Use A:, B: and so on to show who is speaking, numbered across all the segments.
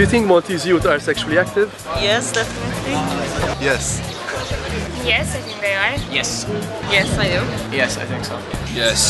A: you think Maltese youth are sexually active?
B: Yes, definitely.
C: Yes.
D: Yes, I think they are.
E: Yes.
D: Yes, I do.
E: Yes, I think so.
C: Yes.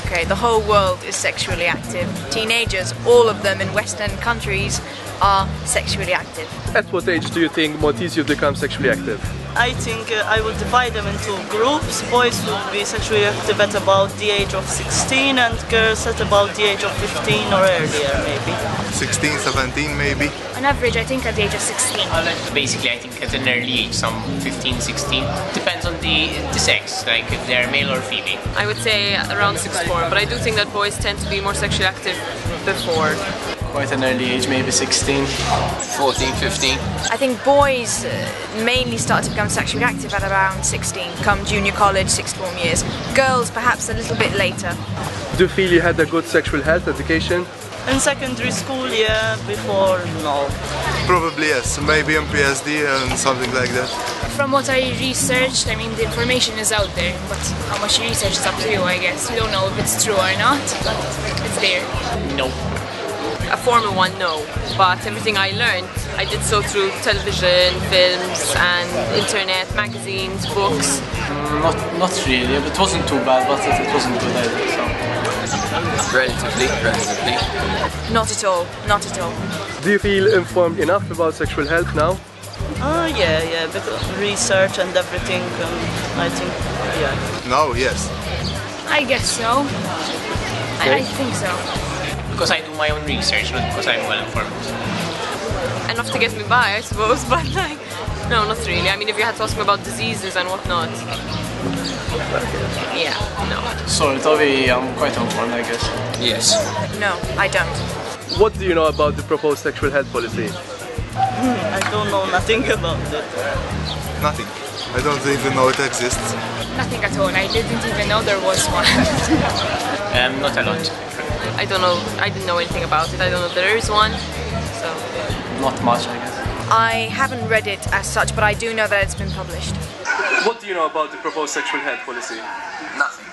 D: Okay, the whole world is sexually active. Teenagers, all of them in Western countries, are sexually active.
A: At what age do you think Maltese youth become sexually active?
B: I think I will divide them into groups. Boys will be sexually active at about the age of 16 and girls at about the age of 15 or earlier maybe.
C: 16, 17 maybe.
D: On average, I think at the age of 16.
E: Basically, I think at an early age, some 15, 16. Depends on the sex, like if they're male or female.
F: I would say around 6th form, but I do think that boys tend to be more sexually active before.
E: Quite an early age, maybe 16. 14, 15.
D: I think boys mainly start to become sexually active at around 16, come junior college, 6th form years. Girls perhaps a little bit later.
A: Do you feel you had a good sexual health education?
B: In secondary school, yeah, before, no.
C: Probably yes, maybe MPSD and something like that.
D: From what I researched, I mean the information is out there, but how much you research is up to you, I guess. You don't know if it's true or not, but it's there.
E: No.
F: A formal one, no. But everything I learned, I did so through television, films, and internet, magazines, books.
E: Not really. It wasn't too bad, but it wasn't good either. So.
G: Relatively.
D: Not at all, not at all.
A: Do you feel informed enough about sexual health now?
B: Yeah, because research and everything, I think, yeah.
C: No, yes.
D: I guess so. I think so.
E: Because I do my own research, not because I'm well informed.
F: Enough to get me by, I suppose, but like, no, not really. I mean, if you had to ask me about diseases and whatnot, yeah, no.
E: So, Toby, I'm quite informed, I guess.
G: Yes.
D: No, I don't.
A: What do you know about the proposed sexual health policy?
B: I don't know nothing about it.
C: Nothing. I don't even know it exists.
D: Nothing at all. I didn't even know there was one.
E: Not a lot.
F: I don't know, I didn't know anything about it. I don't know if there is one, so.
E: Not much, I guess.
D: I haven't read it as such, but I do know that it's been published.
A: What do you know about the proposed sexual health policy?
G: Nothing.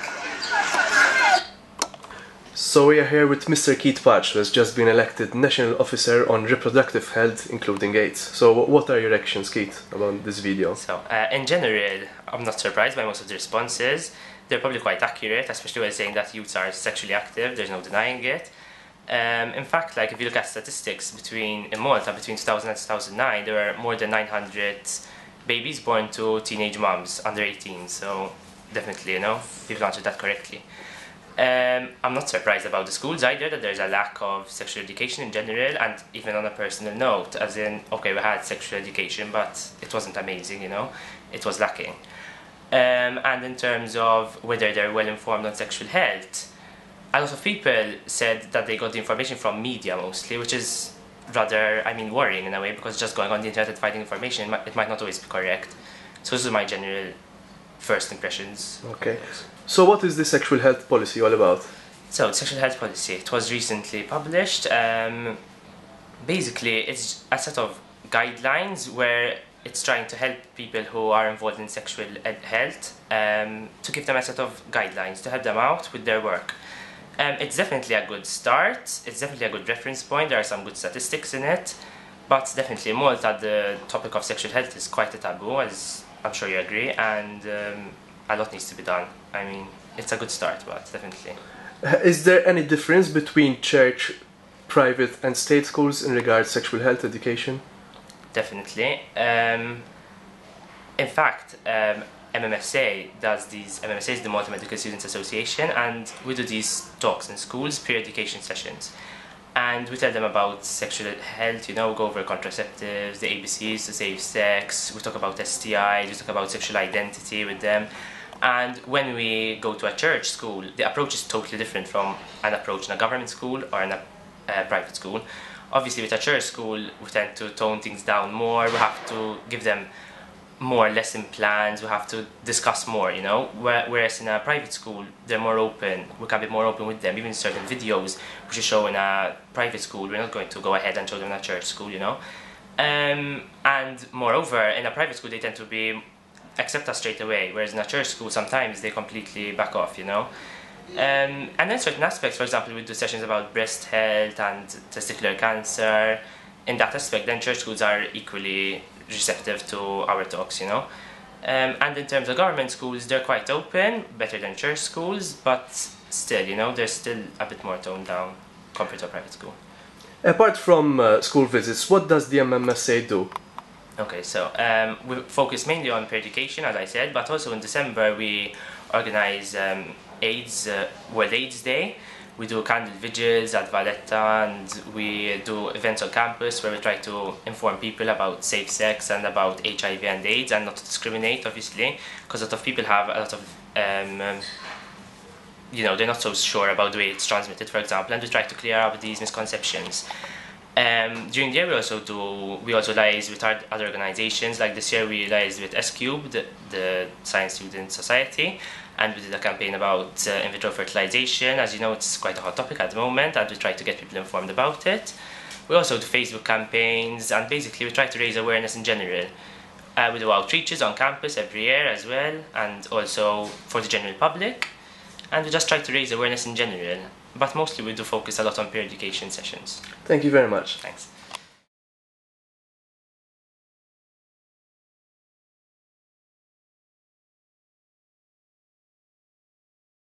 A: So we are here with Mr. Keith Patch, who has just been elected National Officer on Reproductive Health, including AIDS. So what are your reactions, Keith, about this video?
H: So, in general, I'm not surprised by most of the responses. They're probably quite accurate, especially when saying that youths are sexually active. There's no denying it. In fact, like if you look at statistics in Malta between 2000 and 2009, there were more than 900 babies born to teenage moms under 18. So definitely, you know, you've answered that correctly. I'm not surprised about the schools either, that there's a lack of sexual education in general, and even on a personal note, as in, okay, we had sexual education, but it wasn't amazing, you know, it was lacking. And in terms of whether they're well informed on sexual health, a lot of people said that they got the information from media mostly, which is rather, I mean, worrying in a way, because just going on the internet and finding information, it might not always be correct. So this is my general first impressions.
A: Okay. So what is the sexual health policy all about?
H: So, the sexual health policy, it was recently published. Basically, it's a set of guidelines where it's trying to help people who are involved in sexual health, to give them a set of guidelines to help them out with their work. It's definitely a good start, it's definitely a good reference point, there are some good statistics in it, but definitely in Malta the topic of sexual health is quite a taboo, as I'm sure you agree, and a lot needs to be done. I mean, it's a good start, but definitely.
A: Is there any difference between church, private and state schools in regards to sexual health education?
H: Definitely. In fact, MMSA does these, MMSA is the Malta Medical Students Association, and we do these talks in schools, pre-education sessions. And we tell them about sexual health, you know, we go over contraceptives, the ABCs to safe sex, we talk about STIs, we talk about sexual identity with them. And when we go to a church school, the approach is totally different from an approach in a government school or in a private school. Obviously, with a church school, we tend to tone things down more, we have to give them more lesson plans, we have to discuss more, you know, whereas in a private school, they're more open, we can be more open with them, even certain videos which you show in a private school, we're not going to go ahead and show them in a church school, you know. And moreover, in a private school, they tend to accept us straight away, whereas in a church school, sometimes they completely back off, you know. And then certain aspects, for example, we do sessions about breast health and testicular cancer. in that aspect, then church schools are equally receptive to our talks, you know. And in terms of government schools, they're quite open, better than church schools, but still, you know, they're still a bit more toned down compared to a private school.
A: Apart from school visits, what does the MMSA do?
H: Okay, so we focus mainly on peer education, as I said, but also in December we organize World AIDS Day. We do candle vigils at Valletta, and we do events on campus where we try to inform people about safe sex and about HIV and AIDS, and not to discriminate, obviously, because a lot of people have a lot of, you know, they're not so sure about the way it's transmitted, for example, and we try to clear up these misconceptions. During the year we also liaise with other organizations. Like this year we liaised with S-Cube, the Science Students Society, and we did a campaign about in vitro fertilization. As you know, it's quite a hot topic at the moment, and we try to get people informed about it. We also do Facebook campaigns, and basically we try to raise awareness in general. We do outreaches on campus every year as well, and also for the general public. And we just try to raise awareness in general. But mostly we do focus a lot on peer education sessions.
A: Thank you very much.
H: Thanks.